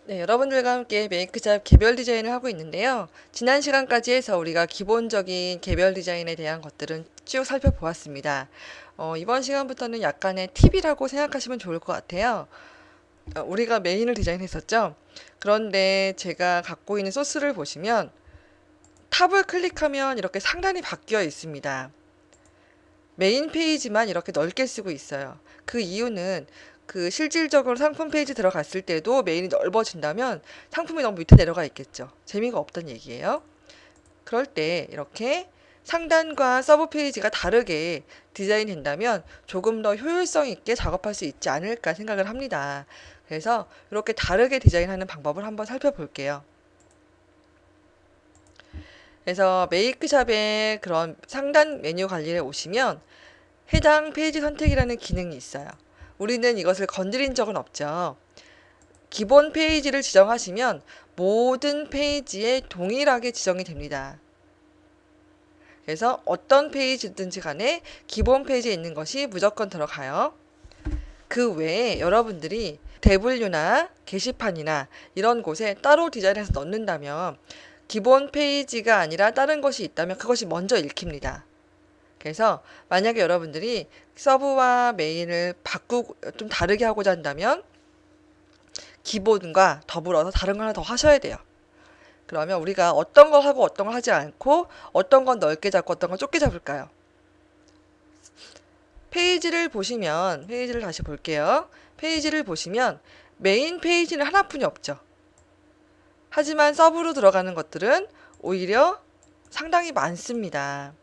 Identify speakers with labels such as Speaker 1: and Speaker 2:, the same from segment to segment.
Speaker 1: 네, 여러분들과 함께 메이크샵 개별 디자인을 하고 있는데요. 지난 시간까지 해서 우리가 기본적인 개별 디자인에 대한 것들은 쭉 살펴보았습니다. 이번 시간부터는 약간의 팁이라고 생각하시면 좋을 것 같아요. 우리가 메인을 디자인했었죠. 그런데 제가 갖고 있는 소스를 보시면 탑을 클릭하면 이렇게 상단이 바뀌어 있습니다. 메인 페이지만 이렇게 넓게 쓰고 있어요. 그 이유는 그 실질적으로 상품 페이지 들어갔을 때도 메인이 넓어진다면 상품이 너무 밑에 내려가 있겠죠. 재미가 없단 얘기예요. 그럴 때 이렇게 상단과 서브 페이지가 다르게 디자인 된다면 조금 더 효율성 있게 작업할 수 있지 않을까 생각을 합니다. 그래서 이렇게 다르게 디자인하는 방법을 한번 살펴볼게요. 그래서 메이크샵의 그런 상단 메뉴 관리에 오시면 해당 페이지 선택이라는 기능이 있어요. 우리는 이것을 건드린 적은 없죠. 기본 페이지를 지정하시면 모든 페이지에 동일하게 지정이 됩니다. 그래서 어떤 페이지든지 간에 기본 페이지에 있는 것이 무조건 들어가요. 그 외에 여러분들이 대분류나 게시판이나 이런 곳에 따로 디자인해서 넣는다면 기본 페이지가 아니라 다른 것이 있다면 그것이 먼저 읽힙니다. 그래서 만약에 여러분들이 서브와 메인을 바꾸고 좀 다르게 하고자 한다면 기본과 더불어서 다른 거 하나 더 하셔야 돼요. 그러면 우리가 어떤 걸 하고 어떤 걸 하지 않고 어떤 건 넓게 잡고 어떤 건 좁게 잡을까요? 페이지를 다시 볼게요. 페이지를 보시면 메인 페이지는 하나뿐이 없죠. 하지만 서브로 들어가는 것들은 오히려 상당히 많습니다.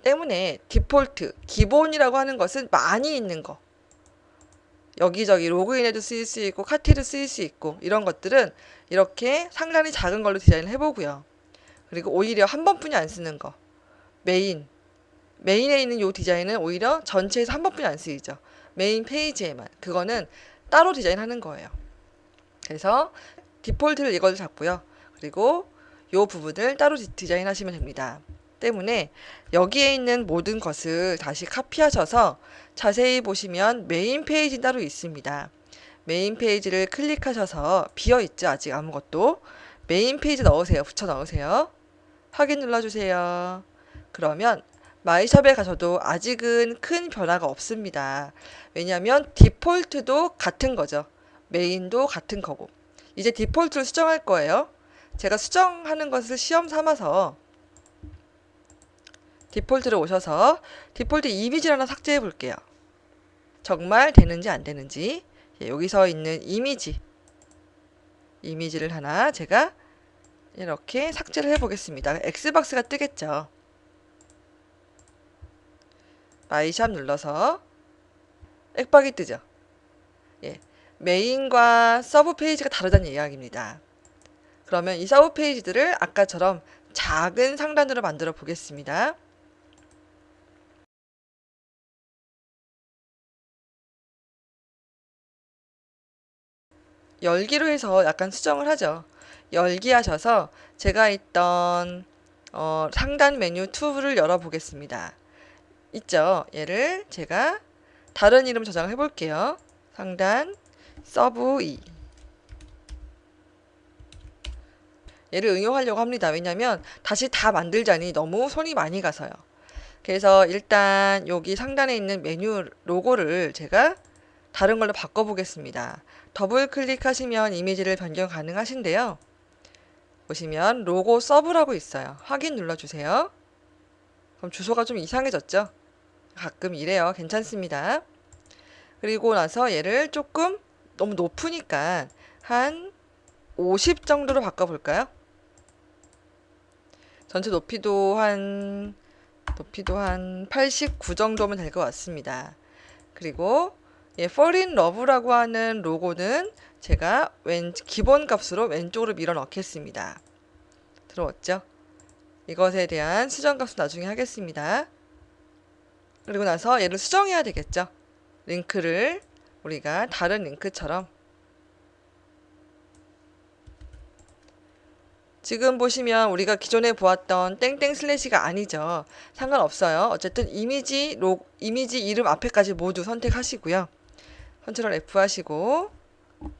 Speaker 1: 때문에 디폴트, 기본이라고 하는 것은 많이 있는 거. 여기저기 로그인에도 쓰일 수 있고 카티도 쓰일 수 있고 이런 것들은 이렇게 상당히 작은 걸로 디자인을 해보고요. 그리고 오히려 한 번뿐이 안 쓰는 거. 메인에 있는 이 디자인은 오히려 전체에서 한 번뿐이 안 쓰이죠. 메인 페이지에만. 그거는 따로 디자인하는 거예요. 그래서 디폴트를 이걸 잡고요. 그리고 이 부분을 따로 디자인하시면 됩니다. 때문에 여기에 있는 모든 것을 다시 카피하셔서 자세히 보시면 메인 페이지 따로 있습니다. 메인 페이지를 클릭하셔서 비어있죠. 아직 아무것도. 메인 페이지 넣으세요. 붙여 넣으세요. 확인 눌러주세요. 그러면 마이샵에 가셔도 아직은 큰 변화가 없습니다. 왜냐하면 디폴트도 같은 거죠. 메인도 같은 거고. 이제 디폴트를 수정할 거예요. 제가 수정하는 것을 시험 삼아서 디폴트를 오셔서 디폴트 이미지를 하나 삭제해 볼게요. 정말 되는지 안 되는지. 여기서 있는 이미지를 하나 제가 이렇게 삭제를 해 보겠습니다. X박스가 뜨겠죠. 마이샵 눌러서 액박이 뜨죠. 예. 메인과 서브 페이지가 다르다는 이야기입니다. 그러면 이 서브 페이지들을 아까처럼 작은 상단으로 만들어 보겠습니다. 열기로 해서 약간 수정을 하죠. 열기 하셔서 제가 있던 상단 메뉴 툴을 열어보겠습니다. 있죠? 얘를 제가 다른 이름 저장해 볼게요. 상단 서브 2 얘를 응용하려고 합니다. 왜냐면 다시 다 만들자니 너무 손이 많이 가서요. 그래서 일단 여기 상단에 있는 메뉴 로고를 제가 다른 걸로 바꿔보겠습니다. 더블 클릭하시면 이미지를 변경 가능하신데요. 보시면 로고 서브라고 있어요. 확인 눌러주세요. 그럼 주소가 좀 이상해졌죠? 가끔 이래요. 괜찮습니다. 그리고 나서 얘를 조금 너무 높으니까 한 50 정도로 바꿔볼까요? 전체 높이도 한 89 정도면 될 것 같습니다. 그리고 Fall in Love라고 하는 로고는 제가 기본 값으로 왼쪽으로 밀어 넣겠습니다. 들어왔죠? 이것에 대한 수정 값은 나중에 하겠습니다. 그리고 나서 얘를 수정해야 되겠죠? 링크를 우리가 다른 링크처럼 지금 보시면 우리가 기존에 보았던 땡땡 슬래시가 아니죠. 상관없어요. 어쨌든 이미지 이름 앞에까지 모두 선택하시고요. 컨트롤 F 하시고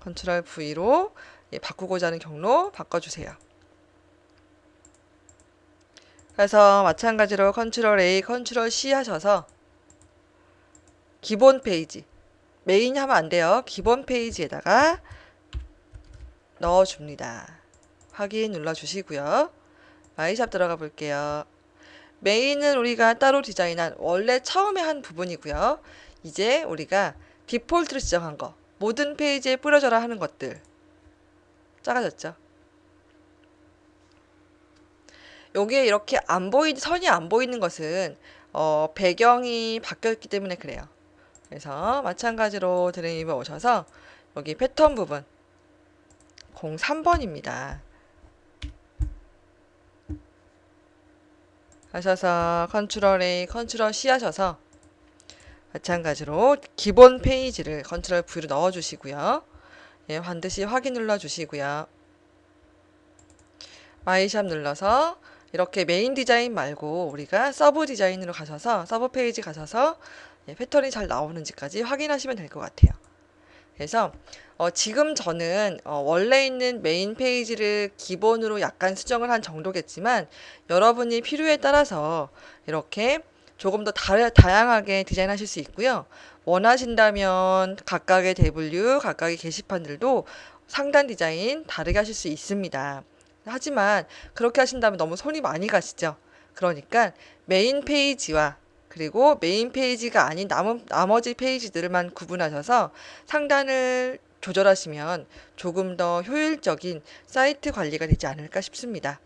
Speaker 1: 컨트롤 V로 바꾸고자 하는 경로 바꿔주세요. 그래서 마찬가지로 컨트롤 A, 컨트롤 C 하셔서 기본 페이지, 메인 하면 안 돼요. 기본 페이지에다가 넣어줍니다. 확인 눌러주시고요. 마이샵 들어가 볼게요. 메인은 우리가 따로 디자인한 원래 처음에 한 부분이고요. 이제 우리가 디폴트로 지정한 거, 모든 페이지에 뿌려져라 하는 것들 작아졌죠. 여기에 이렇게 선이 안 보이는 것은 배경이 바뀌었기 때문에 그래요. 그래서 마찬가지로 드림에 오셔서 여기 패턴 부분 03번입니다. 하셔서 컨트롤 A, 컨트롤 C 하셔서 마찬가지로 기본 페이지를 컨트롤 V로 넣어주시고요. 예, 반드시 확인 눌러주시고요. 마이샵 눌러서 이렇게 메인 디자인 말고 우리가 서브 디자인으로 가셔서 서브 페이지 가셔서 예, 패턴이 잘 나오는지까지 확인하시면 될 것 같아요. 그래서 지금 저는 원래 있는 메인 페이지를 기본으로 약간 수정을 한 정도겠지만 여러분이 필요에 따라서 이렇게 조금 더 다양하게 디자인하실 수 있고요. 원하신다면 각각의 대분류, 각각의 게시판들도 상단 디자인 다르게 하실 수 있습니다. 하지만 그렇게 하신다면 너무 손이 많이 가시죠. 그러니까 메인 페이지와 그리고 메인 페이지가 아닌 나머지 페이지들만 구분하셔서 상단을 조절하시면 조금 더 효율적인 사이트 관리가 되지 않을까 싶습니다.